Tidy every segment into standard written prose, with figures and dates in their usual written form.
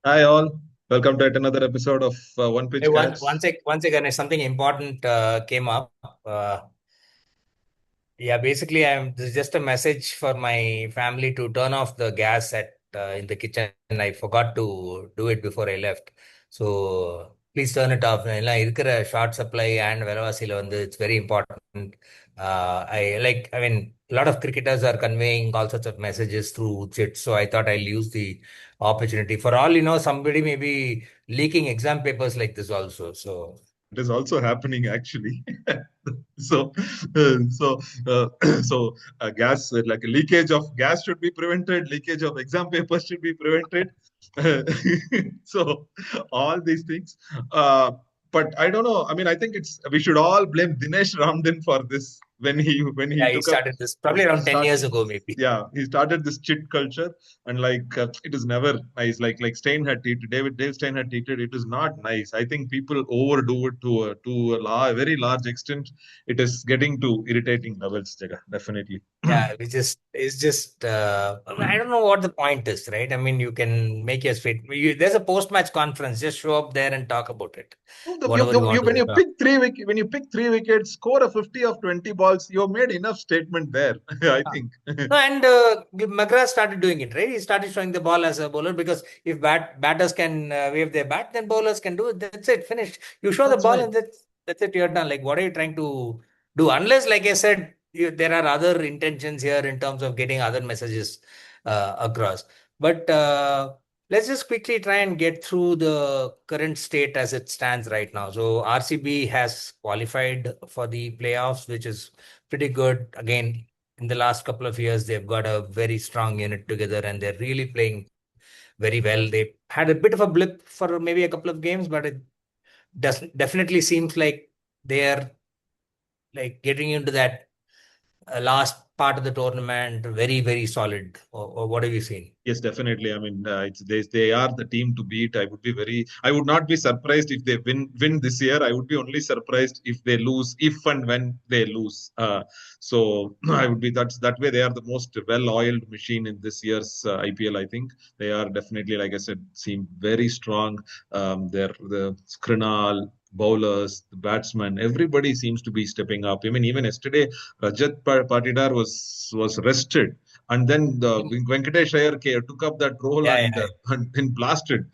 Hi all, welcome to yet another episode of One Hey, Pitch one, Cats. one sec, one second. Something important came up. Uh, yeah, basically, this is just a message for my family to turn off the gas at in the kitchen. I forgot to do it before I left. So please turn it off. எல்லாம் இருக்கிற short supply and விலைவாசியில வந்து it's very important. I mean, a lot of cricketers are conveying all sorts of messages through chits. So I thought I'll use the opportunity. For all you know, somebody may be leaking exam papers like this also. So. It is also happening actually. so, so, gas like leakage of gas should be prevented. Leakage of exam papers should be prevented. so, all these things. But I don't know. I mean, I think we should all blame Dinesh Ramdin for this when he Yeah, he took up started this probably around 10 start. years ago, maybe. Yeah, he started this chit culture, and it is never nice. Like Stein had tweeted, Dave Stein had tweeted, it is not nice. I think people overdo it to a very large extent. It is getting to irritating levels, Jaga, definitely. Yeah, it's just I don't know what the point is, right? I mean, you can make your straight. There's a post-match conference. Just show up there and talk about it. Oh, Whatever you want when to you talk. pick when you pick 3 wickets, score a 50 of 20 balls, you have made enough statement there. I Ah. think. No, and McGrath started doing it, right? He started showing the ball as a bowler because if batters can wave their bat, then bowlers can do it. That's it, finished. You show the That's ball right. and that's it. You're done. Like, what are you trying to do? Unless, like I said, there are other intentions here in terms of getting other messages across. But let's just quickly try and get through the current state as it stands right now. So RCB has qualified for the playoffs, which is pretty good. Again, in the last couple of years, they've got a very strong unit together and they're really playing very well. They had a bit of a blip for maybe a couple of games, but it does definitely seems like they're like getting into that last part of the tournament very, very solid. Or what have you seen? Yes, definitely. I mean, they are the team to beat. I would not be surprised if they win this year. I would be only surprised if they lose, if and when they lose. So I would be that way. They are the most well-oiled machine in this year's IPL. I think they are definitely, like I said, seem very strong. They're the Skrinal bowlers, the batsmen, everybody seems to be stepping up. I mean, even yesterday, Patidar was rested, and then the Venkatesh Iyer took up that role Yeah, and yeah. and blasted,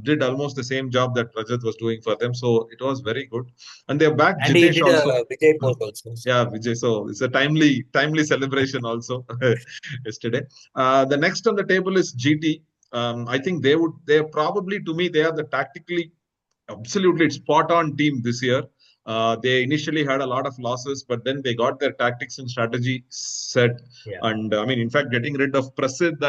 did almost the same job that Rajat was doing for them. So it was very good, and they're back And he Jitesh did also. a Vijay pose also. Yeah, Vijay. So it's a timely celebration also yesterday. The next on the table is GT. I think they're probably, to me, they are the tactically absolutely spot on team this year. They initially had a lot of losses, but then they got their tactics and strategy set. Yeah. And I mean, in fact, getting rid of Prasidh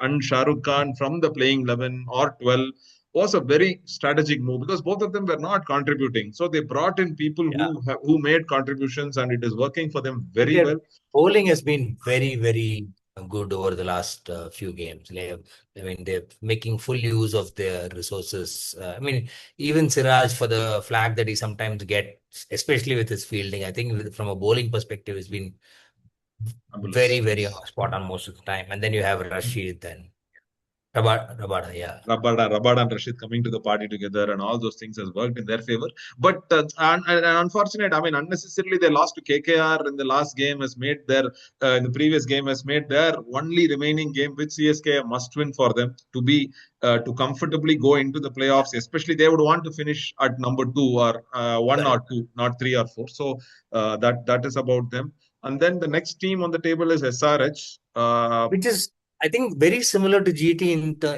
and Shah Rukh Khan from the playing 11 or 12 was a very strategic move because both of them were not contributing. So they brought in people Yeah. who made contributions, and it is working for them And very their well. bowling has been very, very good over the last few games. I mean, they're making full use of their resources. I mean, even Siraj, for the flag that he sometimes gets, especially with his fielding, I think from a bowling perspective, has been very, Fabulous. very spot on most of the time. And then you have Rashid and Rabada, yeah. Rabada and Rashid coming to the party together and all those things has worked in their favor. But and unfortunate, I mean, unnecessarily they lost to KKR in the last game has made their in the previous game has made their only remaining game with CSK a must win for them to be to comfortably go into the playoffs. Especially they would want to finish at number two or one Correct. or two, not three or four. So that is about them. And then the next team on the table is SRH. Which is, I think, very similar to GT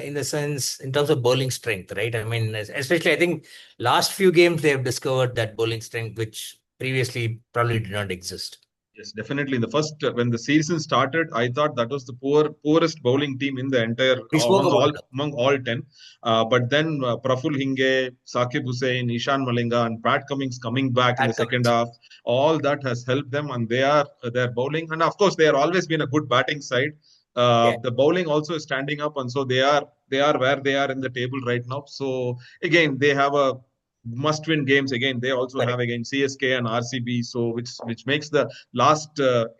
in the sense in terms of bowling strength, right? I mean, especially I think last few games they have discovered that bowling strength which previously probably did not exist. Yes, definitely. In the first, when the season started, I thought that was the poorest bowling team in the entire We spoke about it. among all 10. But then Praful Hinge, Sakib Hussain, Ishan Malinga, and Pat Cummings coming back in the Pat second Cummins. half, all that has helped them, and they are their bowling, and of course they are always been a good batting side. Yeah, The bowling also is standing up, and so they are where they are in the table right now. So again, they have a must-win games. Again, they also have correct. against CSK and RCB, so which makes the last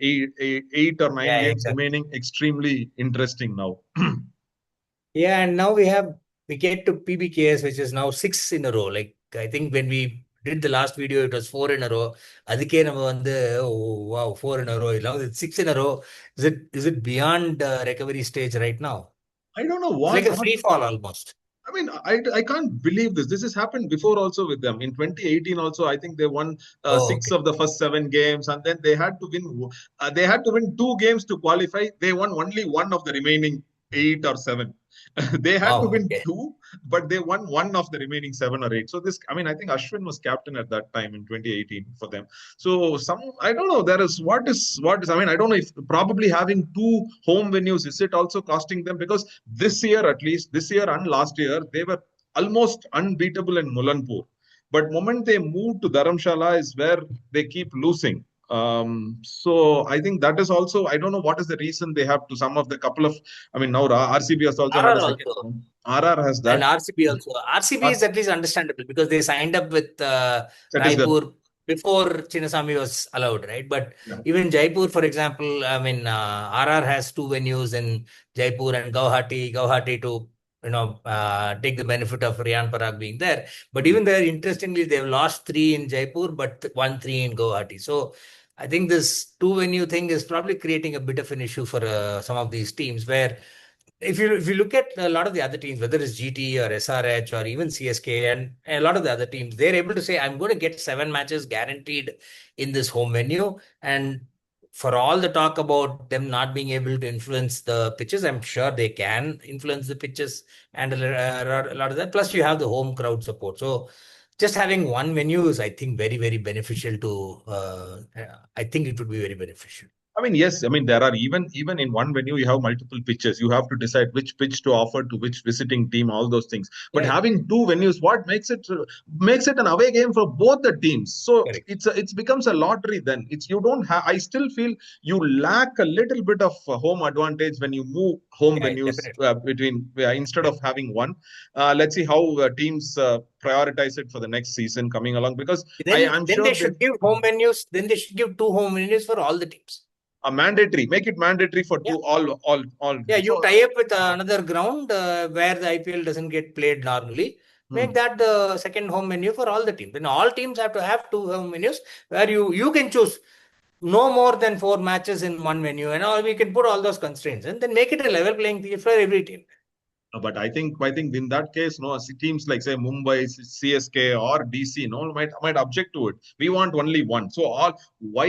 eight or nine Yeah, games exactly. remaining extremely interesting now. Yeah, and now we have we get to PBKS, which is now 6 in a row. Like I think when we did the last video, it was 4 in a row. அதுக்கே நம்ம வந்து, oh wow, 4 in a row. Now it's 6 in a row. Is it beyond recovery stage right now? I don't know It's what like a what free fall almost. I mean, I can't believe this. This has happened before also with them. In 2018 also, I think they won Oh, six okay. of the first 7 games, and then they had to win. They had to win 2 games to qualify. They won only one of the remaining 8 or 7. They had to Wow, win okay. two, but they won one of the remaining 7 or 8. So this, I mean, I think Ashwin was captain at that time in 2018 for them. So I don't know. There is what is. I mean, I don't know if probably having 2 home venues, is it also costing them? Because this year, at least this year and last year, they were almost unbeatable in Mulanpur. But moment they move to Dharamshala is where they keep losing. So I think that is also, I don't know what is the reason they have to some of the couple of, I mean, now RCB has also had RR a second also. one. RR has And that. RCB also. RCB is at least understandable because they signed up with Chhattisgarh. Raipur before Chinnaswamy was allowed, right? But Yeah. even Jaipur, for example, I mean, RR has 2 venues in Jaipur and Guwahati. Guwahati to, take the benefit of Riyan Parag being there. But Hmm. even there, interestingly, they've lost 3 in Jaipur, but won 3 in Guwahati. So I think this 2 venue thing is probably creating a bit of an issue for some of these teams where if you look at a lot of the other teams, whether it's GT or SRH or even CSK and a lot of the other teams, they're able to say, I'm going to get 7 matches guaranteed in this home venue. And for all the talk about them not being able to influence the pitches, I'm sure they can influence the pitches and a lot of that. Plus, you have the home crowd support. So just having one venue is, I think, very, very beneficial to, I think it would be very beneficial. I mean, yes. I mean, there are even in one venue you have multiple pitches. You have to decide which pitch to offer to which visiting team. All those things. But Yeah, having 2 venues, what makes it an away game for both the teams. So correct. it becomes a lottery. Then it's you don't have. I still feel you lack a little bit of home advantage when you move home Yeah, venues definitely. between instead Yeah. of having one. Let's see how teams prioritize it for the next season coming along because I'm Then sure they they should give home venues. Then they should give 2 home venues for all the teams. mandatory make it mandatory for Yeah. all Yeah, you so tie up with another ground where the IPL doesn't get played normally. Make hmm. that the second home venue for all the teams. Then all teams have to have 2 home venues where you can choose no more than 4 matches in one venue, and all we can put all those constraints and then make it a level playing field for every team. But I think in that case, no, teams like say Mumbai, CSK or DC, no, might object to it. We want only one. So all why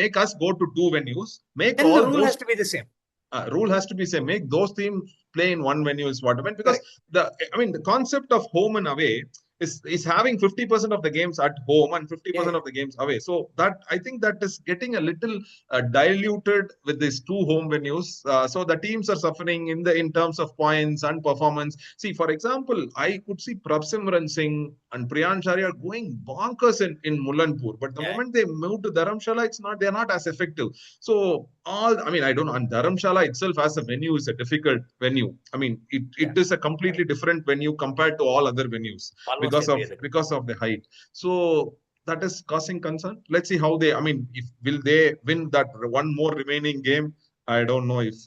make us go to 2 venues? Make Then the all rule those has to be the same. rule has to be same. Make those teams play in one venue is what I mean. Because Correct. the concept of home and away is having 50% of the games at home and Yeah, 50% yeah, of the games away. So that I think that is getting a little diluted with these 2 home venues. So the teams are suffering in terms of points and performance. See, for example, I could see Prabsimran Singh and Priyan Sharia going bonkers in Mulanpur, but the yeah, moment they move to Dharamshala, they're not as effective. So I mean, I don't know. And Dharamshala itself as a venue is a difficult venue. I mean, yeah. it is a completely Correct. different venue compared to all other venues Almost every other. because of the height. So that is causing concern. Let's see how they. I mean, if will they win that one more remaining game? I don't know if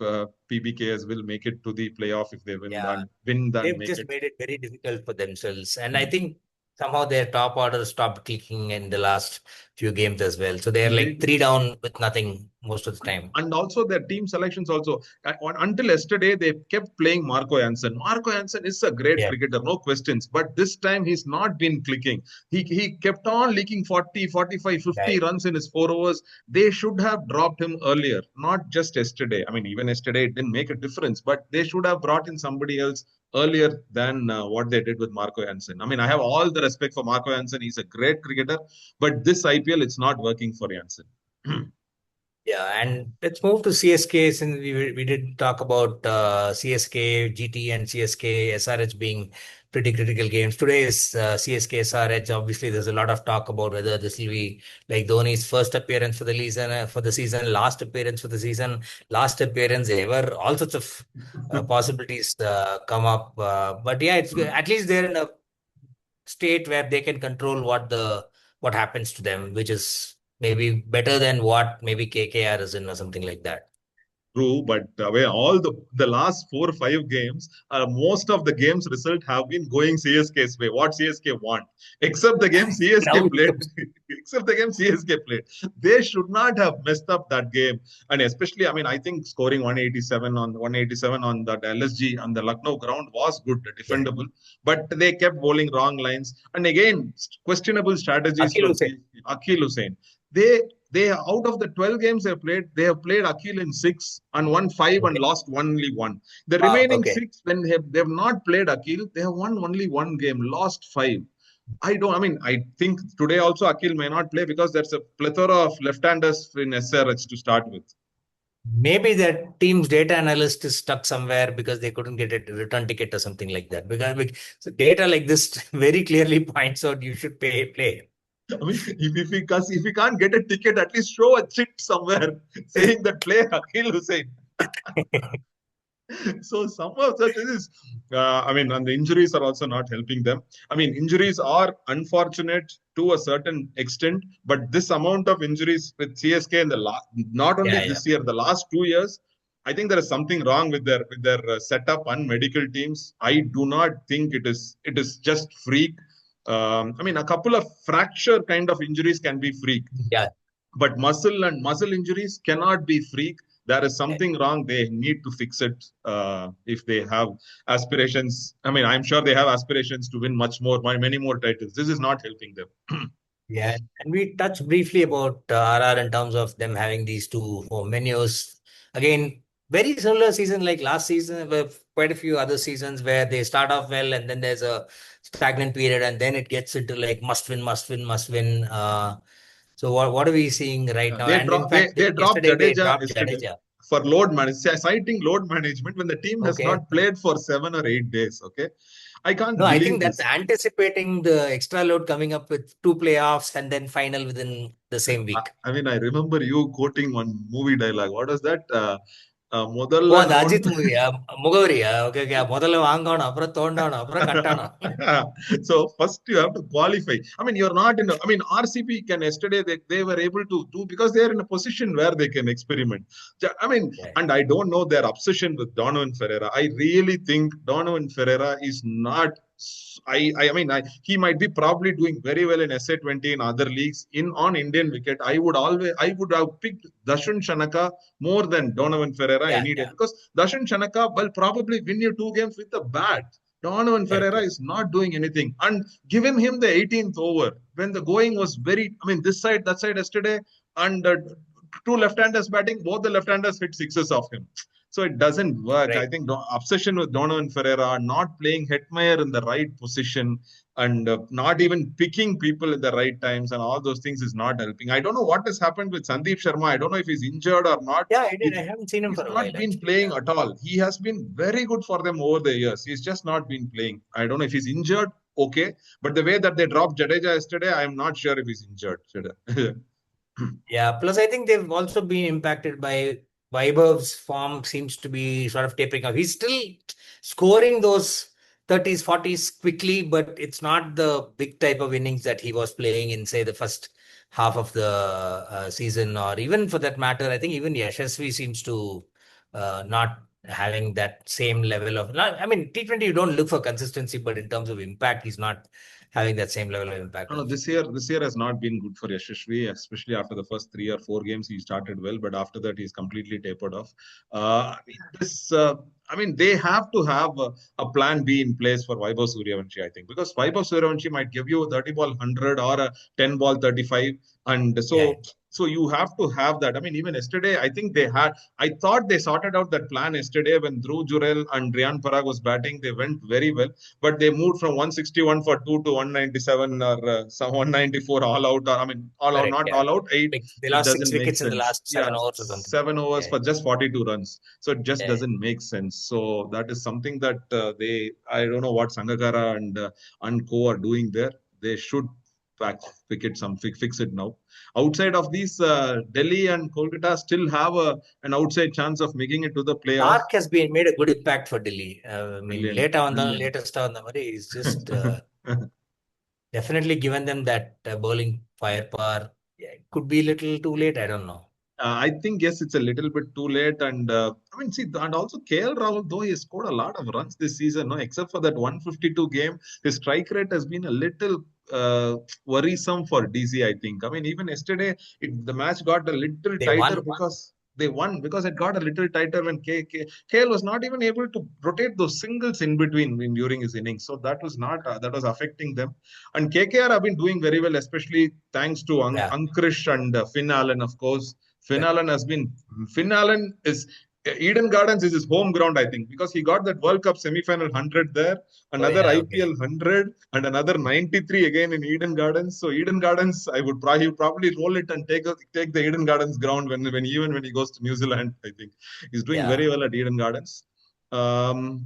PBKS will make it to the playoff if they Yeah. win then They've make just it. made it very difficult for themselves. And I Hmm. think somehow their top order stopped clicking in the last few games as well. So they're They like 3 down with nothing most of the time. and also their team selections also until yesterday they kept playing Marco Jansen. Marco Jansen is a great Yeah, cricketer, no questions, but this time he's not been clicking. He kept on leaking 40, 45, yeah, 50 runs in his 4 overs. They should have dropped him earlier, not just yesterday. I mean, even yesterday it didn't make a difference, but they should have brought in somebody else earlier than what they did with Marco Jansen. I mean, I have all the respect for Marco Jansen. He's a great cricketer, but this IPL it's not working for Jansen. yeah. And let's move to CSK since we did talk about CSK, GT, and CSK, SRH being pretty critical games. Today is CSK, SRH. Obviously, there's a lot of talk about whether this will be like Dhoni's first appearance for the season, last appearance for the season, last appearance ever. All sorts of possibilities come up. But yeah, it's good. At least they're in a state where they can control what happens to them, which is maybe better than what maybe KKR is in or something like that. True, but all the last 4 or 5 games, most of the games result have been going CSK's way. What CSK want, except the game CSK Now it played, looks, except the game CSK played, they should not have messed up that game. And especially, I mean, I think scoring 187 on that LSG on the Lucknow ground was good, yeah. defendable, but they kept bowling wrong lines and again questionable strategies Akil from Hussain. CSK. Akil Hussain. They they out of the 12 games they have played Akil in six and won five and Okay. lost only one. The Wow. remaining Okay. six, when they have not played Akil, they have won only one game, lost five. I mean, I think today also Akil may not play because there's a plethora of left-handers in SRH to start with. Maybe that team's data analyst is stuck somewhere because they couldn't get a return ticket or something like that. So data like this very clearly points out you should play. I mean, if we can't get a ticket, at least show a chit somewhere saying that play Akil Hussain. So some of such is, I mean, and the injuries are also not helping them. I mean, injuries are unfortunate to a certain extent, but this amount of injuries with CSK in the last, not only Yeah, yeah. this year, the last 2 years, I think there is something wrong with their setup and medical teams. I do not think it is just freak. I mean, a couple of fracture kind of injuries can be freak, Yeah. but muscle injuries cannot be freak. There is something wrong. They need to fix it if they have aspirations. I mean, I'm sure they have aspirations to win much more, many more titles. This is not helping them. Yeah, and we touched briefly about RR in terms of them having these two home menus. Again, very similar season like last season, with quite a few other seasons where they start off well and then there's a stagnant period and then it gets into like must win, must win, must win. So what are we seeing right now? They And in drop fact, I they think dropped yesterday they Jadeja dropped yesterday Jadeja. for load management, citing load management when the team has Okay. not played for 7 or 8 days. Okay, I No, can't I think believe that's this. anticipating the extra load coming up with two playoffs and then final within the same week. I mean, I remember you quoting one movie dialogue. What was that? ஓ முதல்ல அந்த நோன் Ajith movie முகவரியா okay okay முதல்ல வாங்கணும் அப்புறம் தோண்டணும் அப்புறம் கட்டணும். So first you have to qualify. I mean, you're not in. I mean, RCB can yesterday they were able to do because they are in a position where they can experiment. I mean, Yeah, and I don't know their obsession with Donovan Ferreira. I really think Donovan Ferreira is not. I mean, he might be probably doing very well in SA20 in other leagues. In on Indian wicket, I would have picked Dashun Shanaka more than Donovan Ferreira yeah, any day yeah. because Dashun Shanaka will probably win you 2 games with a bat. Donovan Correct, Ferreira correct. is not doing anything. And given him the 18th over when the going was very, I mean, this side, that side yesterday, and two left-handers batting, both the left-handers hit sixes of him. So it doesn't work. I Right. think obsession with Donovan Ferreira, not playing Hetmeyer in the right position, and not even picking people at the right times, and all those things is not helping. I don't know what has happened with Sandeep Sharma. I don't know if he's injured or not. Yeah, I did. I He's, haven't seen him he's for a not while been actually. playing Yeah. at all. He has been very good for them over the years. He's just not been playing. I don't know if he's injured. Okay, but the way that they dropped Jadeja yesterday, I'm not sure if he's injured. Yeah. Plus, I think they've also been impacted by Vaibhav's form seems to be sort of tapering off. He's still scoring those 30s, 40s quickly, but it's not the big type of innings that he was playing in, say, the first half of the season, or even for that matter, I think even Yashasvi seems to not having that same level of. I mean, T20, you don't look for consistency, but in terms of impact, he's not having that same level of impact. No, this year has not been good for Yashashvi, especially after the first 3 or 4 games. He started well, but after that he's completely tapered off. I mean, I mean, they have to have a plan B in place for Vaibhav Suryavanshi, I think, because Vaibhav Suryavanshi might give you a 30 ball 100 or a 10 ball 35, and Yeah, so you have to have that. I mean, even yesterday, I think they had. I thought they sorted out that plan yesterday when Dhruv Jurel and Riyan Parag was batting. They went very well, but they moved from 161 for two to 197 or some 194 all out. Or, I mean, all out, correct. not Yeah. all out, eight. Like they It lost six doesn't make wickets in the sense. last Yeah, 7 overs or something. 7 overs Yeah, for just 42 runs. So it just yeah. doesn't make sense. So that is something that I don't know what Sangakkara and co are doing there. They should fix it now. Outside of these, Delhi and Kolkata still have an outside chance of making it to the playoff. Stark has been made a good impact for Delhi. I mean, Brilliant, brilliant. latest on the Murray is just definitely given them that bowling firepower. Yeah, it could be a little too late. I don't know. I think yes, it's a little bit too late, and I mean, see, and also KL Rahul, though he has scored a lot of runs this season, no, except for that 152 game, his strike rate has been a little worrisome for DC. I think. I mean, even yesterday, the match got a little They tighter won. because they won because it got a little tighter when KL was not even able to rotate those singles in between during his innings, so that was not that was affecting them. And KKR have been doing very well, especially thanks to Yeah. Ankrish and Finn Allen, of course. Finn Correct. Allen has been Finn Allen is Eden Gardens is his home ground, I think, because he got that World Cup semi-final 100 there, Oh another yeah. IPL Okay. 100, and another 93 again in Eden Gardens. So Eden Gardens, I would probably roll it and take the Eden Gardens ground when he goes to New Zealand. I think he's doing Yeah. very well at Eden Gardens.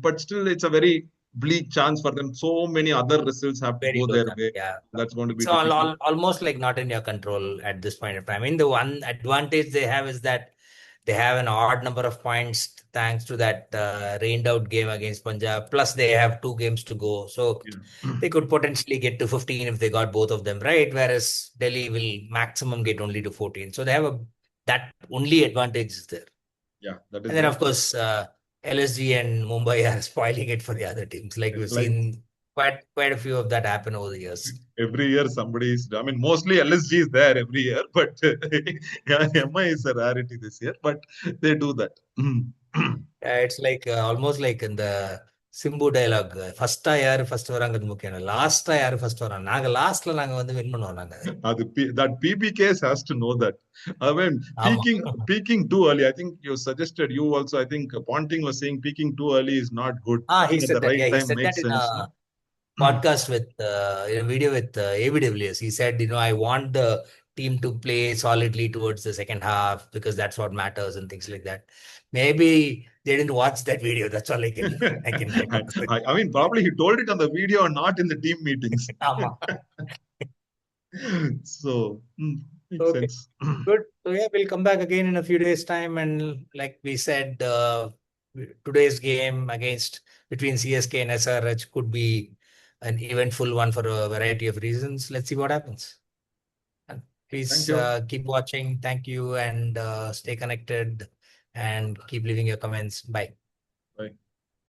But still, it's a very bleak chance for them. So many other results have to Very go close. their way. Yeah. That's going to be It's difficult. almost like not in your control at this point of time. I mean, the one advantage they have is that they have an odd number of points thanks to that rained out game against Punjab. Plus, they have 2 games to go. So Yeah. they could potentially get to 15 if they got both of them right. Whereas Delhi will maximum get only to 14. So they have that only advantage is there. Yeah, that And is then, there. of course, LSG and Mumbai are spoiling it for the other teams. Like we've Like seen quite a few of that happen over the years. every year somebody is, I mean, mostly LSG is there every year, but yeah, MI is a rarity this year, but they do that. It's like almost like in the Simbu dialogue. First யாரு first வராங்கிறது முக்கியம் இல்ல. லாஸ்டா யாரு first வராங்க. நாங்க லாஸ்ட்ல நாங்க வந்து வின் பண்ணுவோம் நாங்க. That PBKs has to know that. I mean, ஆமா. peaking too early. I think you suggested you also. I think Ponting was saying peaking too early is not good. He Peaking at said the that. right Yeah, he time said that makes in sense. a No? podcast with in a video with ABWS. He said, I want the team to play solidly towards the second half because that's what matters and things like that. Maybe they didn't watch that video. That's all I can hypothesize. I mean, probably he told it on the video and not in the team meetings. ஆமா. So, makes Okay. sense. Good. So yeah, we'll come back again in a few days' time, and like we said, today's game against between CSK and SRH could be an eventful one for a variety of reasons. Let's see what happens. And Thank please you. keep watching. Thank you, and stay connected, and keep leaving your comments. Bye.